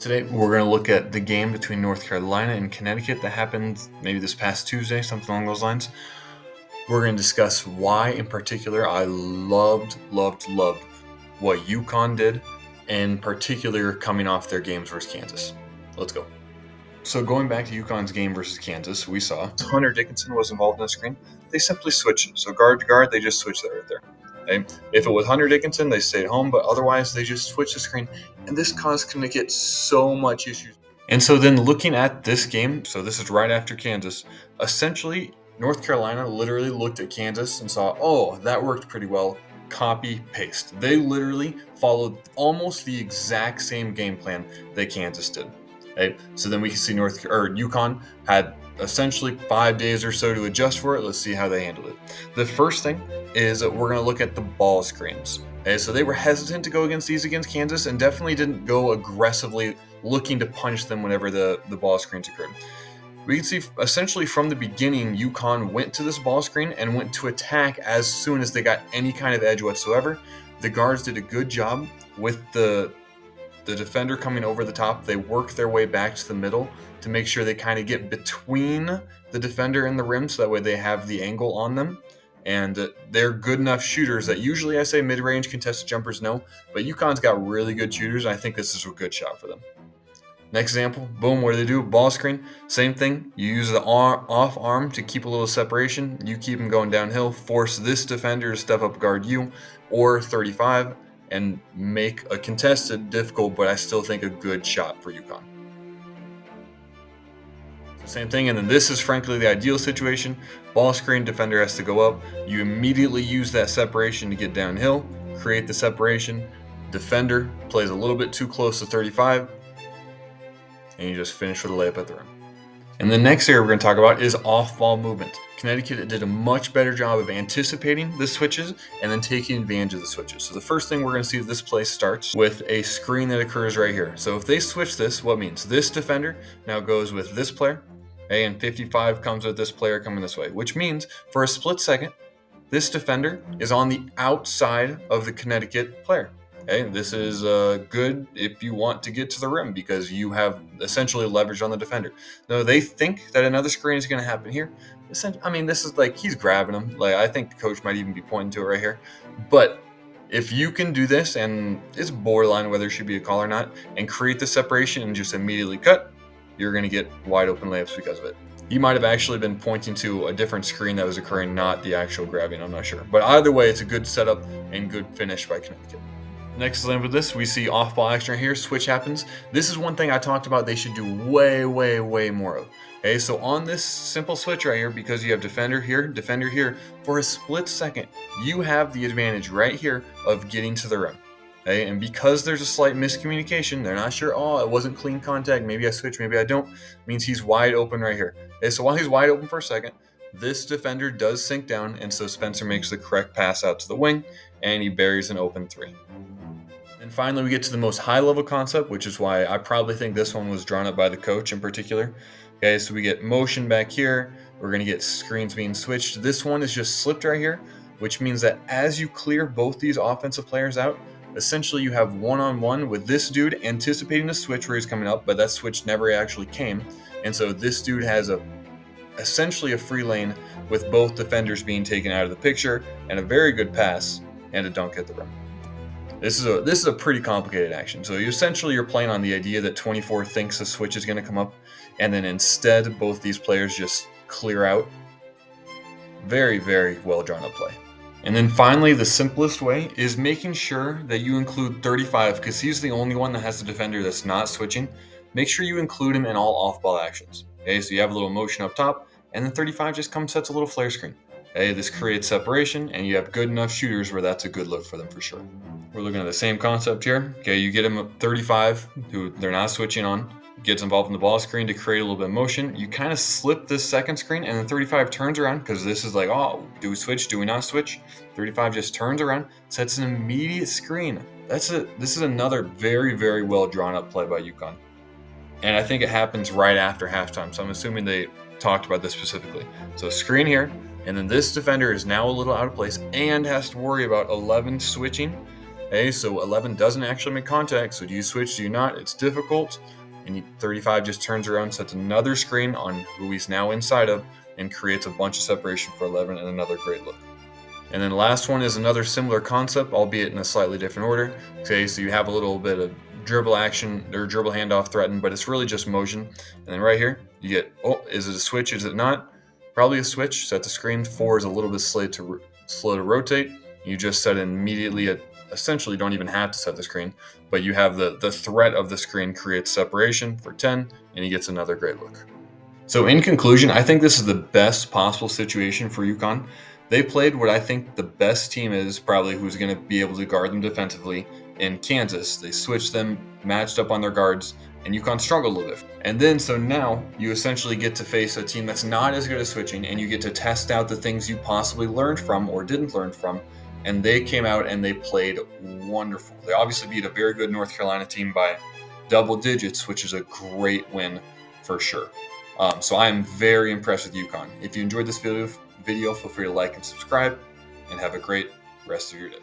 Today, we're going to look at the game between North Carolina and Connecticut that happened maybe this past Tuesday, something along those lines. We're going to discuss why, in particular, I loved what UConn did, in particular coming off their games versus Kansas. Let's go. So going back to UConn's game versus Kansas, we saw Hunter Dickinson was involved in the screen. They simply switched. So guard to guard, they just switched that right there. Okay? If it was Hunter Dickinson, they stayed home, but otherwise they just switched the screen. And this caused Connecticut so much issues. And so then looking at this game, so this is right after Kansas, essentially North Carolina literally looked at Kansas and saw, oh, that worked pretty well. Copy, paste. They literally followed almost the exact same game plan that Kansas did. Okay? So then we can see UConn had essentially 5 days or so to adjust for it. Let's see how they handled it. The first thing is we're going to look at the ball screens. Okay? So they were hesitant to go against Kansas and definitely didn't go aggressively looking to punish them whenever the ball screens occurred. We can see essentially from the beginning, UConn went to this ball screen and went to attack as soon as they got any kind of edge whatsoever. The guards did a good job with the defender coming over the top. They work their way back to the middle to make sure they kind of get between the defender and the rim so that way they have the angle on them. And they're good enough shooters that usually I say mid-range contested jumpers no, but UConn's got really good shooters. And I think this is a good shot for them. Next example, boom, what do they do? Ball screen, same thing. You use the off arm to keep a little separation. You keep them going downhill, force this defender to step up guard you, or 35, and make a contested difficult, but I still think a good shot for UConn. Same thing, and then this is frankly the ideal situation. Ball screen, defender has to go up. You immediately use that separation to get downhill, create the separation. Defender plays a little bit too close to 35, and you just finish with a layup at the rim. And the next area we're going to talk about is off-ball movement. Connecticut did a much better job of anticipating the switches and then taking advantage of the switches. So the first thing we're going to see this play starts with a screen that occurs right here. So if they switch this, what means? This defender now goes with this player, and 55 comes with this player coming this way, which means for a split second, this defender is on the outside of the Connecticut player. Okay, this is good if you want to get to the rim because you have essentially leverage on the defender. Now they think that another screen is going to happen here. I mean, this is like he's grabbing him. Like I think the coach might even be pointing to it right here. But if you can do this, and it's borderline whether it should be a call or not, and create the separation and just immediately cut, you're going to get wide open layups because of it. He might have actually been pointing to a different screen that was occurring, not the actual grabbing. I'm not sure. But either way, it's a good setup and good finish by Connecticut. Next example of this, we see off-ball action right here. Switch happens. This is one thing I talked about they should do way more of. Okay, so on this simple switch right here, because you have defender here, for a split second, you have the advantage right here of getting to the rim. Okay, and because there's a slight miscommunication, they're not sure, oh, it wasn't clean contact, maybe I switch, maybe I don't, means he's wide open right here. Okay, so while he's wide open for a second, this defender does sink down, and so Spencer makes the correct pass out to the wing, and he buries an open three. And finally, we get to the most high-level concept, which is why I probably think this one was drawn up by the coach in particular. Okay, so we get motion back here. We're going to get screens being switched. This one is just slipped right here, which means that as you clear both these offensive players out, essentially you have one-on-one with this dude anticipating the switch where he's coming up, but that switch never actually came. And so this dude has essentially a free lane with both defenders being taken out of the picture and a very good pass and a dunk at the rim. This is a pretty complicated action. So you're playing on the idea that 24 thinks a switch is going to come up, and then instead both these players just clear out. Very well drawn up play. And then finally, the simplest way is making sure that you include 35 because he's the only one that has the defender that's not switching. Make sure you include him in all off-ball actions. Okay, so you have a little motion up top, and then 35 just comes sets a little flare screen. Okay, this creates separation, and you have good enough shooters where that's a good look for them for sure. We're looking at the same concept here. Okay, you get him a 35, who they're not switching on, gets involved in the ball screen to create a little bit of motion. You kind of slip this second screen, and then 35 turns around because this is like, oh, do we switch? Do we not switch? 35 just turns around, sets an immediate screen. This is another very well drawn up play by UConn. And I think it happens right after halftime, so I'm assuming they talked about this specifically. So screen here, and then this defender is now a little out of place and has to worry about 11 switching. Hey, so 11 doesn't actually make contact, so do you switch, do you not? It's difficult. And 35 just turns around, sets another screen on who he's now inside of, and creates a bunch of separation for 11 and another great look. And then last one is another similar concept, albeit in a slightly different order. Okay, so you have a little bit of dribble action or dribble handoff threatened, but it's really just motion. And then right here, you get, oh, is it a switch? Is it not? Probably a switch. Set the screen. 4 is a little bit slow to rotate. You just set it immediately. Essentially, don't even have to set the screen, but you have the threat of the screen creates separation for 10, and he gets another great look. So in conclusion, I think this is the best possible situation for UConn. They played what I think the best team is probably who's going to be able to guard them defensively in Kansas. They switched them, matched up on their guards, and UConn struggled a little bit. And then so now you essentially get to face a team that's not as good at switching, and you get to test out the things you possibly learned from or didn't learn from. And they came out and they played wonderful. They obviously beat a very good North Carolina team by double digits, which is a great win for sure. So I am very impressed with UConn. If you enjoyed this video, feel free to like and subscribe, and have a great rest of your day.